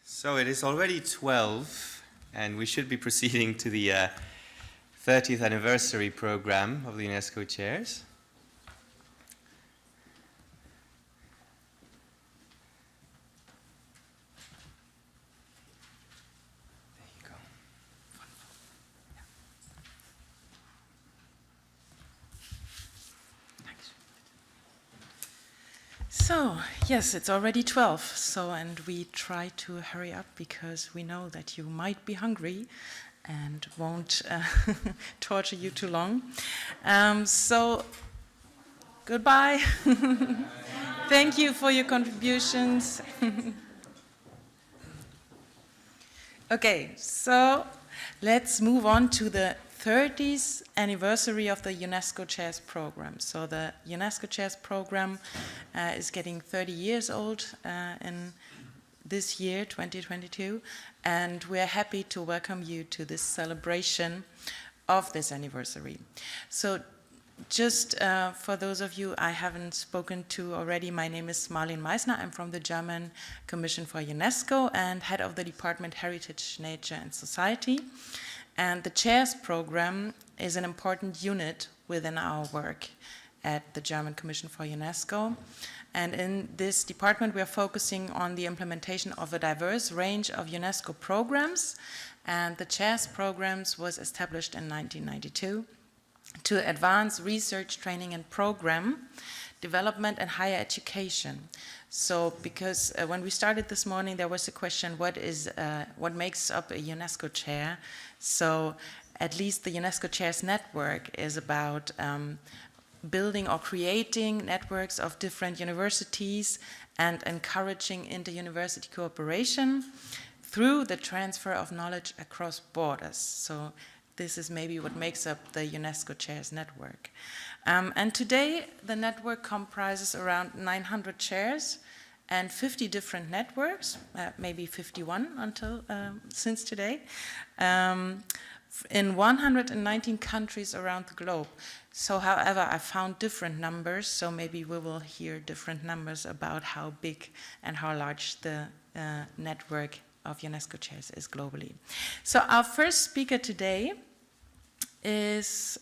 So it is already 12, and we should be proceeding to the 30th anniversary program of the UNESCO Chairs. There you go. Thanks. So, yes, it's already 12, and we try to hurry up because we know that you might be hungry and won't torture you too long. So, goodbye. Thank you for your contributions. Okay, so let's move on to the 30th anniversary of the UNESCO Chairs program. So the UNESCO Chairs program is getting 30 years old in this year, 2022, and we're happy to welcome you to this celebration of this anniversary. So just for those of you I haven't spoken to already, my name is Marlene Meissner. I'm from the German Commission for UNESCO and head of the Department Heritage, Nature and Society. And the Chairs program is an important unit within our work at the German Commission for UNESCO. And in this department, we are focusing on the implementation of a diverse range of UNESCO programs. And the Chairs programs was established in 1992 to advance research, training, and program development and higher education. So, because when we started this morning, there was a question: what makes up a UNESCO chair? So, at least the UNESCO Chairs network is about building or creating networks of different universities and encouraging inter-university cooperation through the transfer of knowledge across borders. So this is maybe what makes up the UNESCO Chairs network. And today, the network comprises around 900 chairs and 50 different networks, maybe 51 until since today, in 119 countries around the globe. So, however, I found different numbers, so maybe we will hear different numbers about how big and how large the network of UNESCO Chairs is globally. So our first speaker today is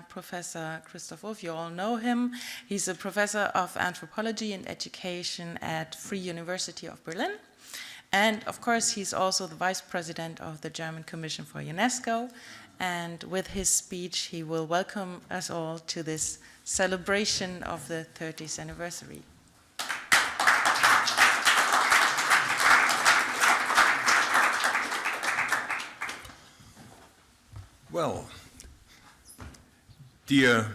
Professor Christoph Wulf. You all know him. He's a professor of anthropology and education at Free University of Berlin. And of course, he's also the vice president of the German Commission for UNESCO. And with his speech, he will welcome us all to this celebration of the 30th anniversary. Well, dear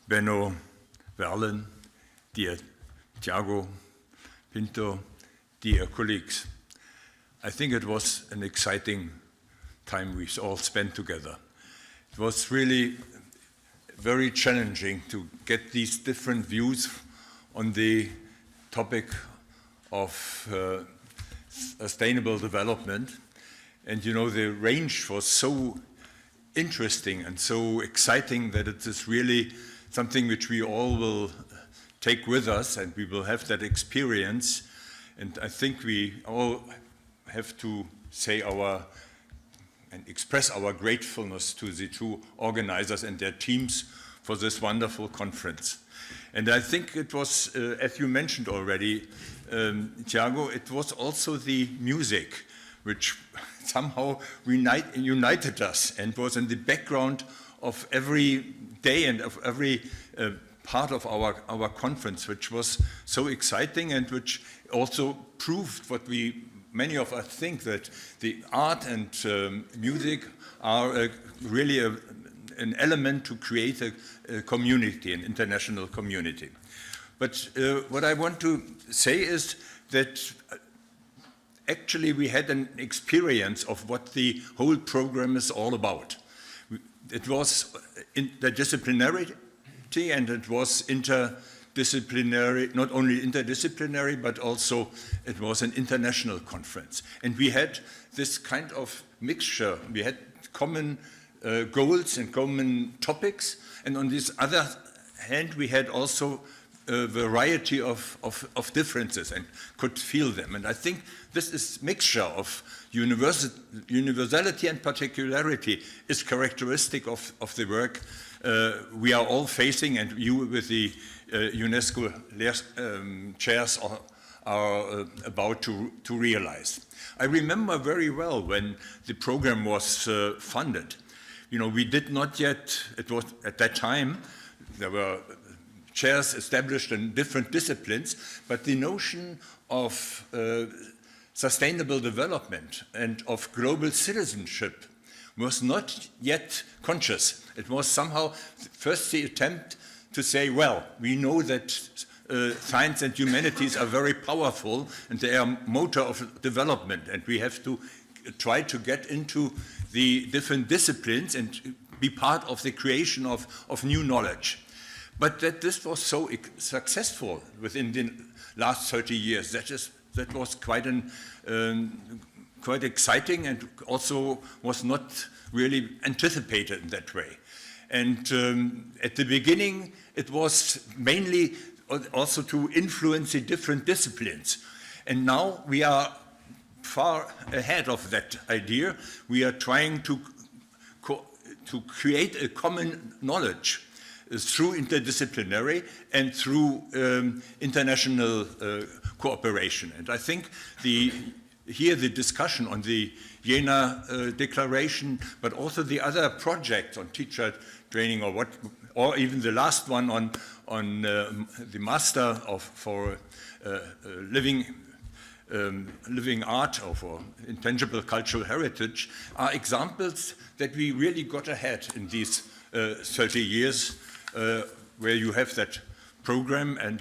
Benno Verlen, dear Thiago Pinto, dear colleagues, I think it was an exciting time we all spent together. It was really very challenging to get these different views on the topic of sustainable development. And you know, the range was so interesting and so exciting that it is really something which we all will take with us, and we will have that experience. And I think we all have to say and express our gratefulness to the two organizers and their teams for this wonderful conference. And I think it was, as you mentioned already, Thiago, it was also the music which somehow united us and was in the background of every day and of every part of our conference, which was so exciting and which also proved what many of us think, that the art and music are really an element to create a community, an international community. But what I want to say is that actually we had an experience of what the whole program is all about. It was interdisciplinarity, and it was interdisciplinary, not only interdisciplinary, but also it was an international conference. And we had this kind of mixture. We had common goals and common topics, and on this other hand, we had also a variety of differences and could feel them. And I think this is mixture of universality and particularity is characteristic of the work we are all facing, and you with the UNESCO chairs are about to realize. I remember very well when the program was funded. You know, we did not yet, it was at that time, there were chairs established in different disciplines, but the notion of sustainable development and of global citizenship was not yet conscious. It was somehow first the attempt to say, well, we know that science and humanities are very powerful and they are motor of development, and we have to try to get into the different disciplines and be part of the creation of new knowledge. But that this was so successful within the last 30 years, that was quite exciting, and also was not really anticipated in that way. And at the beginning, it was mainly also to influence the different disciplines. And now we are far ahead of that idea. We are trying to create a common knowledge through interdisciplinary and through international cooperation. And I think here the discussion on the Jena Declaration, but also the other projects on teacher training, or even the last one on the Master for living art or for intangible cultural heritage, are examples that we really got ahead in these 30 years, where you have that program and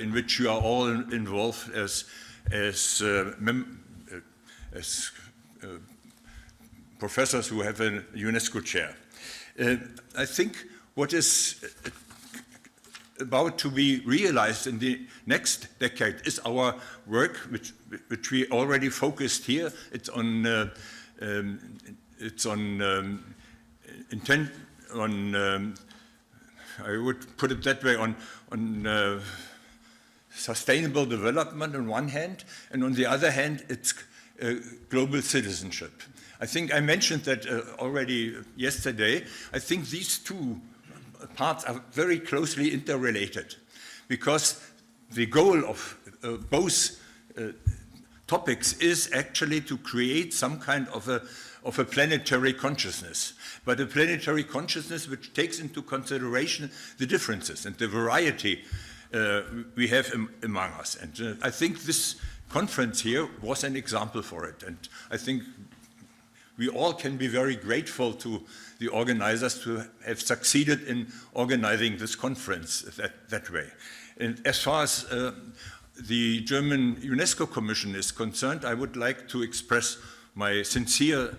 in which you are all involved as professors who have a UNESCO chair. I think what is about to be realized in the next decade is our work, which we already focused here. It's on I would put it that way, on sustainable development on one hand, and on the other hand, it's global citizenship. I think I mentioned that already yesterday. I think these two parts are very closely interrelated, because the goal of both topics is actually to create some kind of a planetary consciousness, but a planetary consciousness which takes into consideration the differences and the variety we have among us. And I think this conference here was an example for it. And I think we all can be very grateful to the organizers to have succeeded in organizing this conference that way. And as far as the German UNESCO Commission is concerned, I would like to express my sincere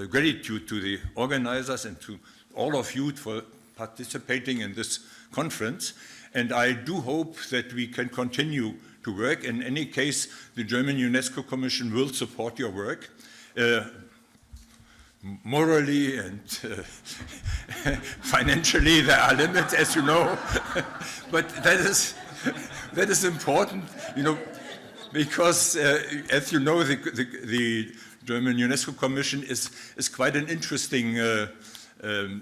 gratitude to the organizers and to all of you for participating in this conference. And I do hope that we can continue to work. In any case, the German UNESCO Commission will support your work. Morally and financially, there are limits, as you know, but that is important, you know, because as you know, the German UNESCO Commission is quite an interesting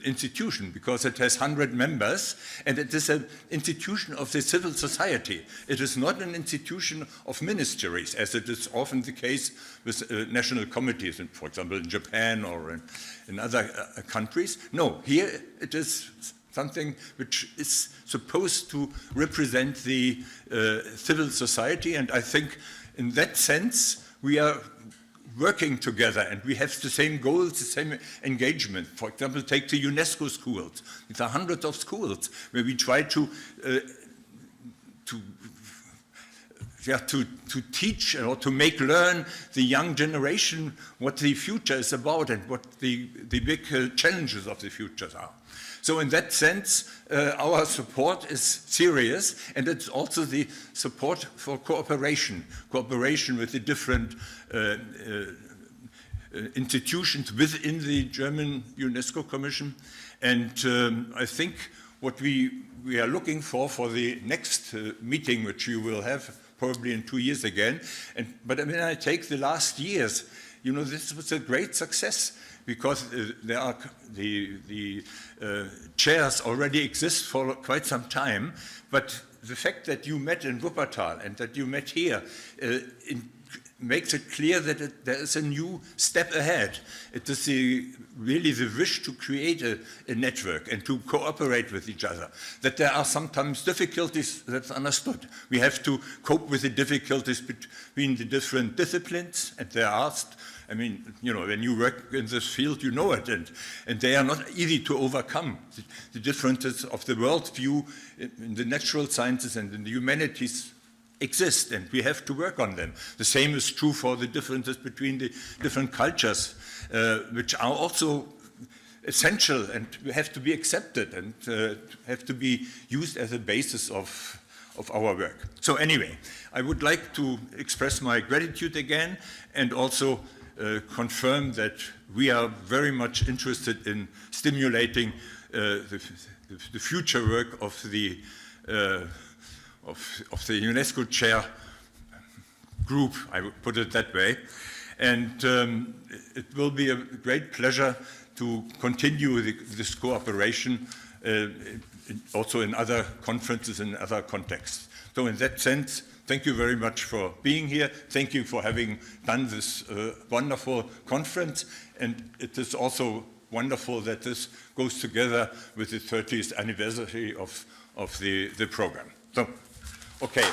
institution, because it has 100 members, and it is an institution of the civil society. It is not an institution of ministries, as it is often the case with national committees, for example, in Japan or in other countries. No, here it is something which is supposed to represent the civil society, and I think in that sense we are working together, and we have the same goals, the same engagement. For example, take the UNESCO schools. It's hundreds of schools where we try to teach or to make learn the young generation what the future is about and what the big challenges of the future are. So in that sense, our support is serious, and it's also the support for cooperation with the different institutions within the German UNESCO Commission. And I think what we we are looking for the next meeting, which you will have probably in 2 years again. But when I take the last years, you know, this was a great success because there are the chairs already exist for quite some time. But the fact that you met in Wuppertal and that you met here makes it clear that there is a new step ahead. It is really the wish to create a network and to cooperate with each other. That there are sometimes difficulties, that's understood. We have to cope with the difficulties between the different disciplines, and there are, I mean, you know, when you work in this field, you know it, and they are not easy to overcome. The differences of the worldview in the natural sciences and in the humanities exist, and we have to work on them. The same is true for the differences between the different cultures, which are also essential and have to be accepted and have to be used as a basis of our work. So anyway, I would like to express my gratitude again and also confirm that we are very much interested in stimulating the future work of the UNESCO-Chair group, I would put it that way. And it will be a great pleasure to continue this cooperation also in other conferences and other contexts. So in that sense, thank you very much for being here. Thank you for having done this wonderful conference. And it is also wonderful that this goes together with the 30th anniversary of the program. So, okay.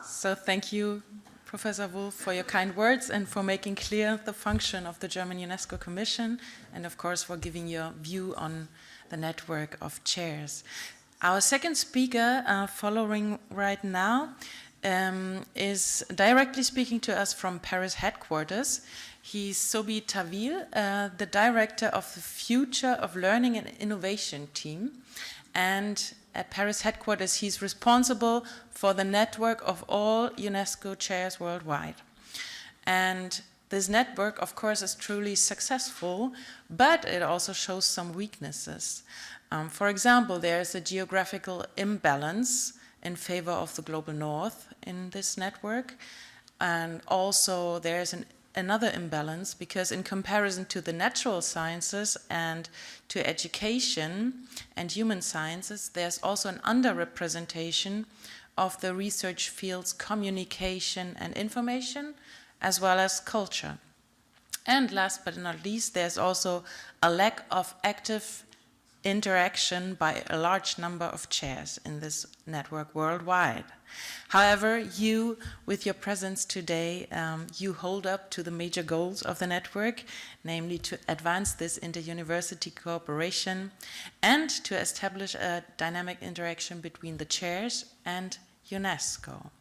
So thank you, Professor Wulf, for your kind words and for making clear the function of the German UNESCO Commission, and of course for giving your view on the network of chairs. Our second speaker, following right now, is directly speaking to us from Paris headquarters. He's Sobhi Tawil, the director of the Future of Learning and Innovation team. And at Paris headquarters, he's responsible for the network of all UNESCO chairs worldwide. And this network, of course, is truly successful, but it also shows some weaknesses. For example, there is a geographical imbalance in favor of the global north in this network. And also there is another imbalance because in comparison to the natural sciences and to education and human sciences, there's also an underrepresentation of the research fields communication and information, as well as culture. And last but not least, there's also a lack of active interaction by a large number of chairs in this network worldwide. However, you, with your presence today, you hold up to the major goals of the network, namely to advance this inter-university cooperation and to establish a dynamic interaction between the chairs and UNESCO.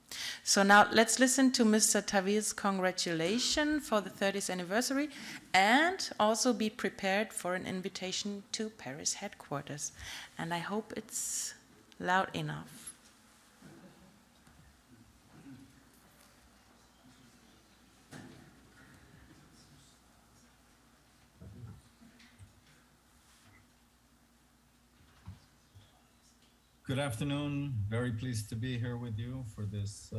So now let's listen to Mr. Tawil's congratulations for the 30th anniversary and also be prepared for an invitation to Paris headquarters. And I hope it's loud enough. Good afternoon. Very pleased to be here with you for this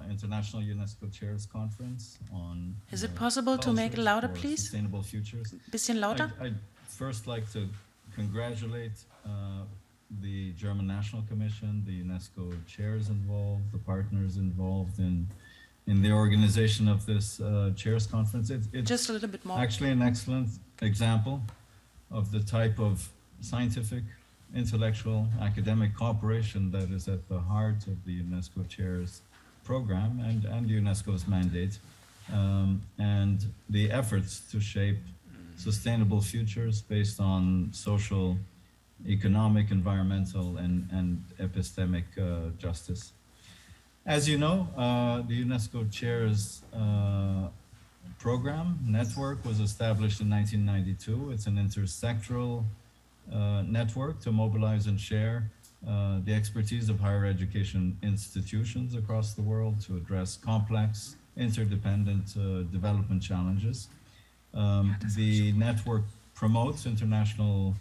International UNESCO Chairs Conference on. Is it possible to make it louder, please? Sustainable futures. Bisschen lauter. I'd first like to congratulate the German National Commission, the UNESCO chairs involved, the partners involved in the organization of this chairs conference. It's just a little bit more. Actually, an excellent example of the type of scientific, intellectual, academic cooperation that is at the heart of the UNESCO Chairs program and UNESCO's mandate, and the efforts to shape sustainable futures based on social, economic, environmental, and epistemic justice. As you know, the UNESCO Chairs program network was established in 1992. It's an intersectoral network to mobilize and share the expertise of higher education institutions across the world to address complex interdependent development challenges. The network promotes international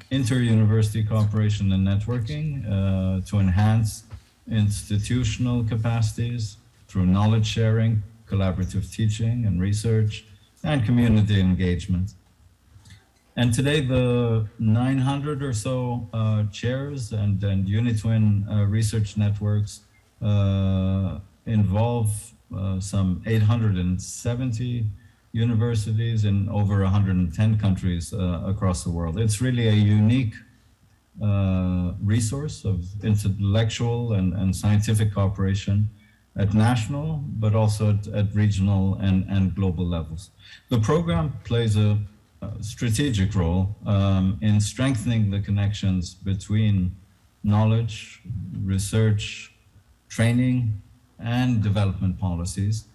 inter-university cooperation and networking to enhance institutional capacities through knowledge sharing, collaborative teaching and research, and community engagement. And today, the 900 or so chairs and UniTwin research networks involve some 870 universities in over 110 countries across the world. It's really a unique resource of intellectual and scientific cooperation at national, but also at regional and global levels. The program plays a strategic role in strengthening the connections between knowledge, research, training, and development policies.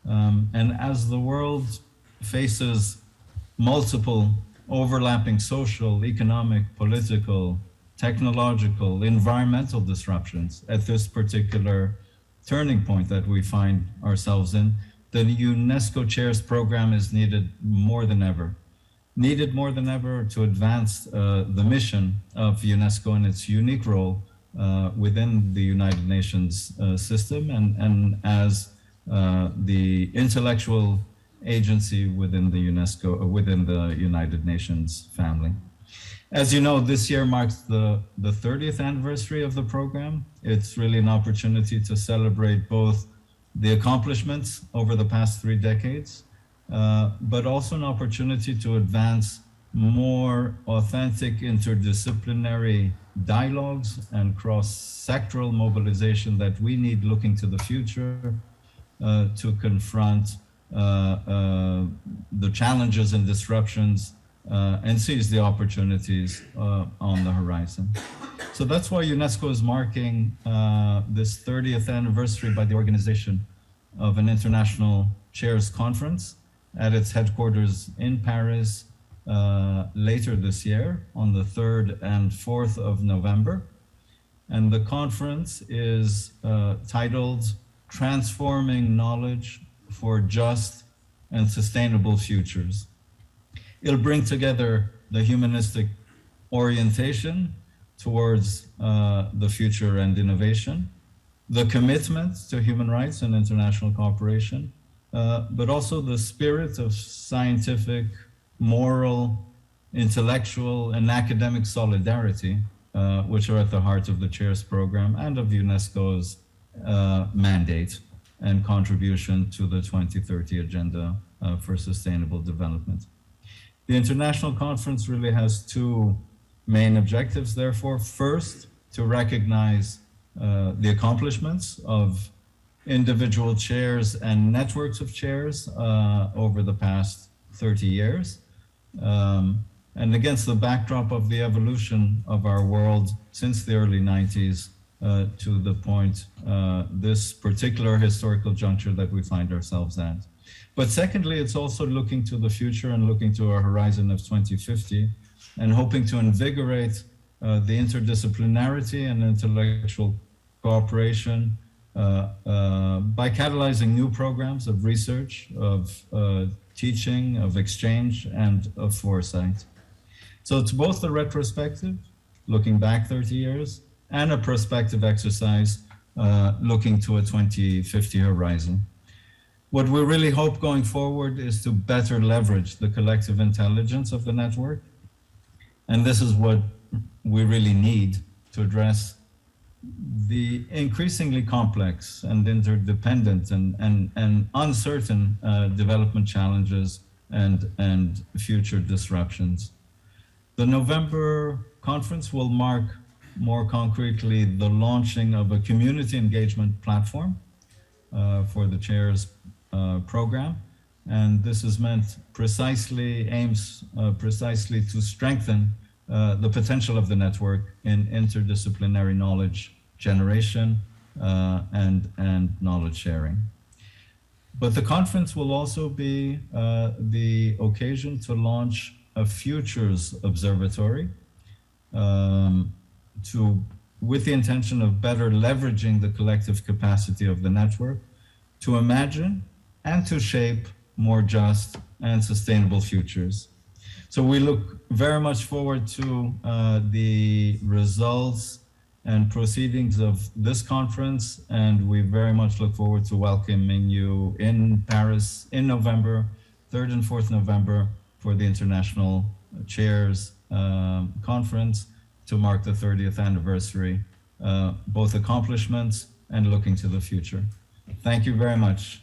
And as the world faces multiple overlapping social, economic, political, technological, environmental disruptions at this particular turning point that we find ourselves in, the UNESCO-Chair's program is needed more than ever. Needed more than ever to advance the mission of UNESCO and its unique role within the United Nations system and as the intellectual agency within the UNESCO, within the United Nations family. As you know, this year marks the 30th anniversary of the program. It's really an opportunity to celebrate both the accomplishments over the past 3 decades, but also an opportunity to advance more authentic interdisciplinary dialogues and cross-sectoral mobilization that we need looking to the future to confront the challenges and disruptions and seize the opportunities on the horizon. So that's why UNESCO is marking this 30th anniversary by the organization of an International Chairs Conference at its headquarters in Paris later this year on the 3rd and 4th of November. And the conference is titled Transforming Knowledge for Just and Sustainable Futures. It'll bring together the humanistic orientation towards the future and innovation, the commitment to human rights and international cooperation, but also the spirit of scientific, moral, intellectual, and academic solidarity, which are at the heart of the Chairs program and of UNESCO's mandate and contribution to the 2030 Agenda for Sustainable Development. The International Conference really has 2 main objectives, therefore. First, to recognize the accomplishments of individual chairs and networks of chairs over the past 30 years. And against the backdrop of the evolution of our world since the early 90s to the point, this particular historical juncture that we find ourselves at. But secondly, it's also looking to the future and looking to a horizon of 2050 and hoping to invigorate the interdisciplinarity and intellectual cooperation by catalyzing new programs of research, of teaching, of exchange, and of foresight. So it's both a retrospective, looking back 30 years, and a prospective exercise looking to a 2050 horizon. What we really hope going forward is to better leverage the collective intelligence of the network. And this is what we really need to address the increasingly complex and interdependent and uncertain development challenges and future disruptions. The November conference will mark more concretely the launching of a community engagement platform for the Chairs program. And this is aims precisely to strengthen the potential of the network in interdisciplinary knowledge generation and knowledge sharing. But the conference will also be the occasion to launch a Futures Observatory with the intention of better leveraging the collective capacity of the network to imagine and to shape more just and sustainable futures. So we look very much forward to the results and proceedings of this conference, and we very much look forward to welcoming you in Paris in November, 3rd and 4th November, for the International Chairs Conference to mark the 30th anniversary, both accomplishments and looking to the future. Thank you very much.